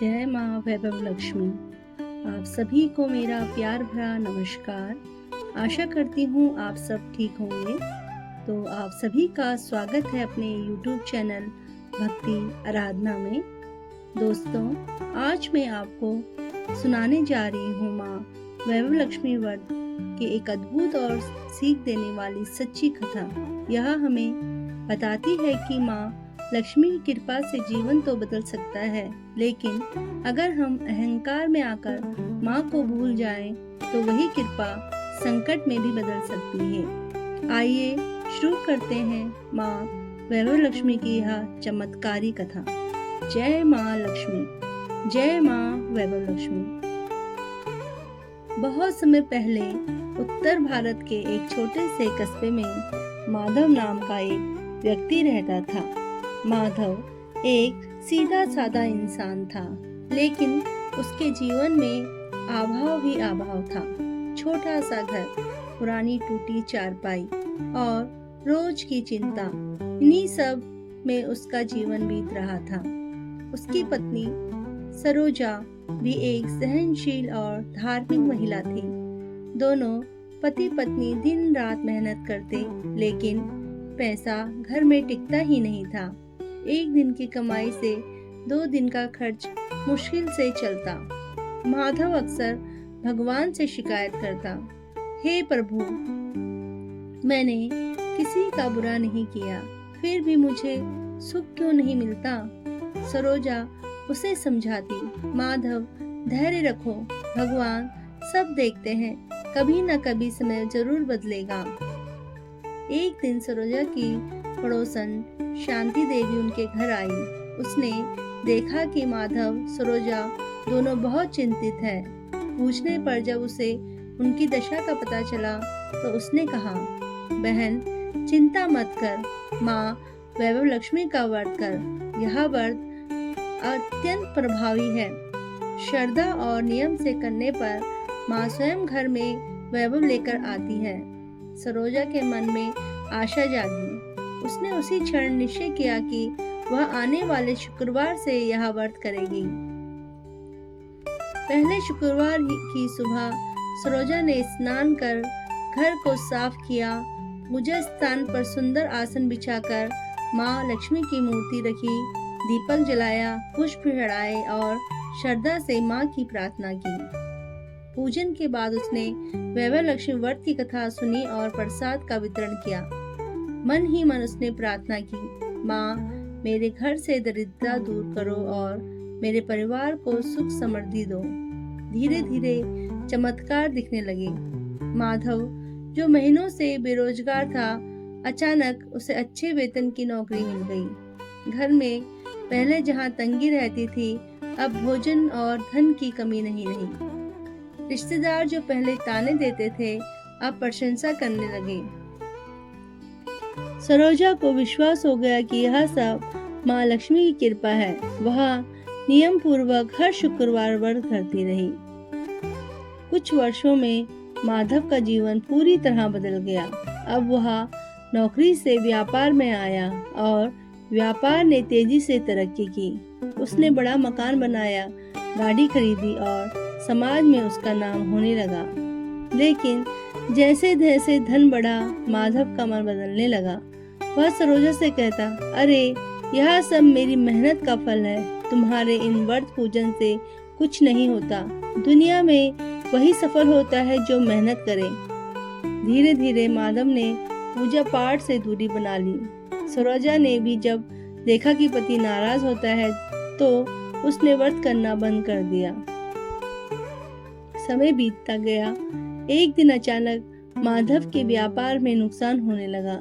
जय माँ वैभव लक्ष्मी। आप सभी को मेरा प्यार भरा नमस्कार। आशा करती हूँ आप सब ठीक होंगे। तो आप सभी का स्वागत है अपने YouTube चैनल भक्ति आराधना में। दोस्तों, आज मैं आपको सुनाने जा रही हूँ माँ वैभव लक्ष्मी व्रत की एक अद्भुत और सीख देने वाली सच्ची कथा। यह हमें बताती है कि माँ लक्ष्मी की कृपा से जीवन तो बदल सकता है, लेकिन अगर हम अहंकार में आकर माँ को भूल जाएं, तो वही कृपा संकट में भी बदल सकती है। आइए शुरू करते हैं माँ वैभव लक्ष्मी की यह चमत्कारी कथा। जय माँ लक्ष्मी, जय माँ वैभव लक्ष्मी। बहुत समय पहले उत्तर भारत के एक छोटे से कस्बे में माधव नाम का एक व्यक्ति रहता था। माधव एक सीधा साधा इंसान था, लेकिन उसके जीवन में अभाव ही अभाव था। छोटा सा घर, पुरानी टूटी चारपाई और रोज की चिंता, इन्हीं सब में उसका जीवन बीत रहा था। उसकी पत्नी सरोजा भी एक सहनशील और धार्मिक महिला थी। दोनों पति पत्नी दिन रात मेहनत करते, लेकिन पैसा घर में टिकता ही नहीं था। एक दिन की कमाई से 2 दिन का खर्च मुश्किल से चलता। माधव अक्सर भगवान से शिकायत करता, हे प्रभु, मैंने किसी का बुरा नहीं किया, फिर भी मुझे सुख क्यों नहीं मिलता। सरोजा उसे समझाती, माधव धैर्य रखो, भगवान सब देखते हैं, कभी न कभी समय जरूर बदलेगा। एक दिन सरोजा की पड़ोसन शांति देवी उनके घर आई। उसने देखा कि माधव सरोजा दोनों बहुत चिंतित है। पूछने पर जब उसे उनकी दशा का पता चला, तो उसने कहा, बहन चिंता मत कर, माँ वैभव लक्ष्मी का व्रत कर। यह व्रत अत्यंत प्रभावी है। श्रद्धा और नियम से करने पर माँ स्वयं घर में वैभव लेकर आती है। सरोजा के मन में आशा जागी। उसने उसी क्षण निश्चय किया कि वह आने वाले शुक्रवार से यह व्रत करेगी। पहले शुक्रवार की सुबह सरोजा ने स्नान कर घर को साफ किया। पूजा स्थान पर सुंदर आसन बिछाकर माँ लक्ष्मी की मूर्ति रखी, दीपक जलाया, पुष्प चढ़ाए और श्रद्धा से माँ की प्रार्थना की। पूजन के बाद उसने वैभव लक्ष्मी व्रत की कथा सुनी और प्रसाद का वितरण किया। मन ही मन उसने प्रार्थना की, माँ मेरे घर से दरिद्रता दूर करो और मेरे परिवार को सुख समृद्धि दो। धीरे धीरे चमत्कार दिखने लगे। माधव, जो महीनों से बेरोजगार था, अचानक उसे अच्छे वेतन की नौकरी मिल गई। घर में पहले जहाँ तंगी रहती थी, अब भोजन और धन की कमी नहीं रही। रिश्तेदार जो पहले ताने देते थे, अब प्रशंसा करने लगे। सरोजा को विश्वास हो गया कि यह सब माँ लक्ष्मी की कृपा है। वह नियम पूर्वक हर शुक्रवार व्रत करती रही। कुछ वर्षों में माधव का जीवन पूरी तरह बदल गया। अब वह नौकरी से व्यापार में आया और व्यापार ने तेजी से तरक्की की। उसने बड़ा मकान बनाया, गाड़ी खरीदी और समाज में उसका नाम होने लगा। लेकिन जैसे जैसे धन बढ़ा, माधव का मन बदलने लगा। वह सरोजा से कहता, अरे यह सब मेरी मेहनत का फल है। तुम्हारे इन व्रत पूजन से कुछ नहीं होता। दुनिया में वही सफल होता है जो मेहनत करे। धीरे धीरे माधव ने पूजा पाठ से दूरी बना ली। सरोजा ने भी जब देखा कि पति नाराज होता है, तो उसने व्रत करना बंद कर दिया। समय बीतता गया। एक दिन अचानक माधव के व्यापार में नुकसान होने लगा।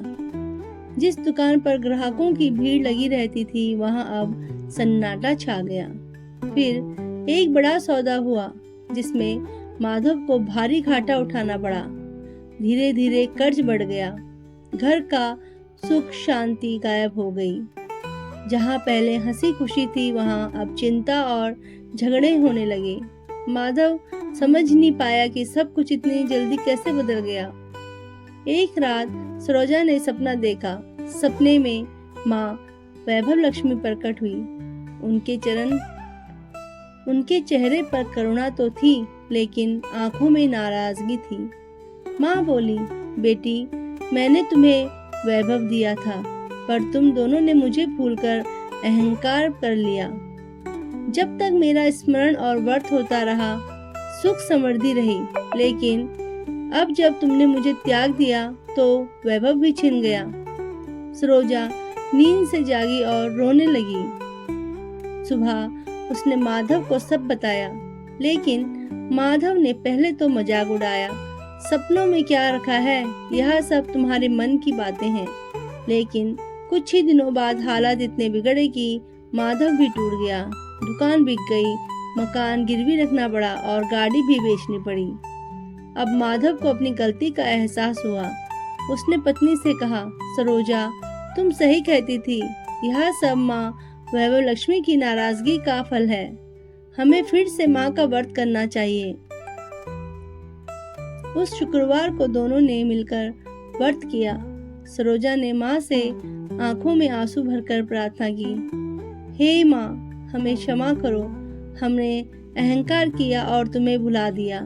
जिस दुकान पर ग्राहकों की भीड़ लगी रहती थी, वहां अब सन्नाटा छा गया। फिर एक बड़ा सौदा हुआ, जिसमें माधव को भारी घाटा उठाना पड़ा। धीरे धीरे कर्ज बढ़ गया। घर का सुख शांति गायब हो गई। जहां पहले हंसी खुशी थी, वहां अब चिंता और झगड़े होने लगे। माधव समझ नहीं पाया कि सब कुछ इतनी जल्दी कैसे बदल गया। एक रात सरोजा ने सपना देखा। सपने में माँ वैभव लक्ष्मी प्रकट हुई। उनके चरण उनके चेहरे पर करुणा तो थी, लेकिन आंखों में नाराजगी थी। माँ बोली, बेटी, मैंने तुम्हें वैभव दिया था, पर तुम दोनों ने मुझे भूलकर अहंकार कर लिया। जब तक मेरा स्मरण और व्रत होता रहा, सुख समृद्धि रही, लेकिन अब जब तुमने मुझे त्याग दिया तो वैभव भी छिन गया। सरोजा नींद से जागी और रोने लगी। सुबह उसने माधव को सब बताया, लेकिन माधव ने पहले तो मजाक उड़ाया। सपनों में क्या रखा है, यह सब तुम्हारे मन की बातें हैं। लेकिन कुछ ही दिनों बाद हालात इतने बिगड़े कि माधव भी टूट गया। दुकान बिक गई, मकान गिरवी रखना पड़ा और गाड़ी भी बेचनी पड़ी। अब माधव को अपनी गलती का एहसास हुआ। उसने पत्नी से कहा, सरोजा, तुम सही कहती थी, यह सब माँ वैभव लक्ष्मी की नाराजगी का फल है। हमें फिर से माँ का व्रत करना चाहिए। उस शुक्रवार को दोनों ने मिलकर व्रत किया। सरोजा ने माँ से आंखों में आंसू भरकर प्रार्थना की, हे माँ, हमें क्षमा करो, हमने अहंकार किया और तुम्हें भुला दिया।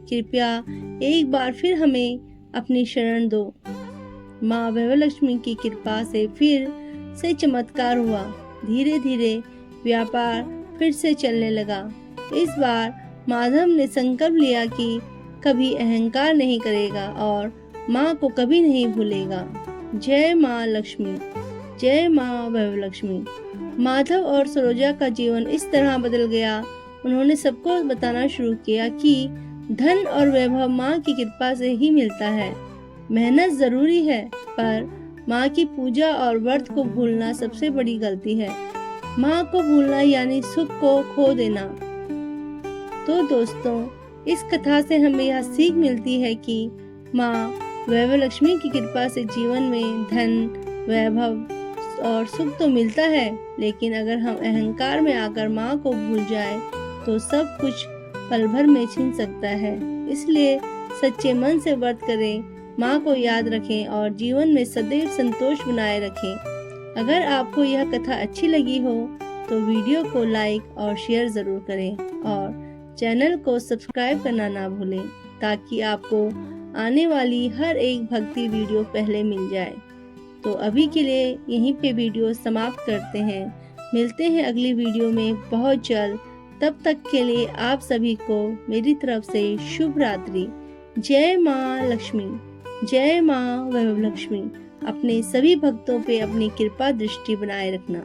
कृपया एक बार फिर हमें अपनी शरण दो। माँ वैभव लक्ष्मी की कृपा से फिर से चमत्कार हुआ। धीरे धीरे व्यापार फिर से चलने लगा। इस बार माधव ने संकल्प लिया कि कभी अहंकार नहीं करेगा और माँ को कभी नहीं भूलेगा। जय माँ लक्ष्मी, जय माँ वैभव लक्ष्मी। माधव और सरोजा का जीवन इस तरह बदल गया। उन्होंने सबको बताना शुरू किया कि धन और वैभव माँ की कृपा से ही मिलता है। मेहनत जरूरी है, पर माँ की पूजा और व्रत को भूलना सबसे बड़ी गलती है। माँ को भूलना यानी सुख को खो देना। तो दोस्तों, इस कथा से हमें यह सीख मिलती है कि माँ वैभव लक्ष्मी की कृपा से जीवन में धन, वैभव और सुख तो मिलता है, लेकिन अगर हम अहंकार में आकर माँ को भूल जाए तो सब कुछ पल भर में छिन सकता है। इसलिए सच्चे मन से व्रत करें, माँ को याद रखें और जीवन में सदैव संतोष बनाए रखें। अगर आपको यह कथा अच्छी लगी हो तो वीडियो को लाइक और शेयर जरूर करें और चैनल को सब्सक्राइब करना ना भूलें, ताकि आपको आने वाली हर एक भक्ति वीडियो पहले मिल जाए। तो अभी के लिए यहीं पे वीडियो समाप्त करते हैं। मिलते हैं अगली वीडियो में बहुत जल्द। तब तक के लिए आप सभी को मेरी तरफ से शुभ रात्रि। जय माँ लक्ष्मी, जय माँ वैभव लक्ष्मी। अपने सभी भक्तों पे अपनी कृपा दृष्टि बनाए रखना।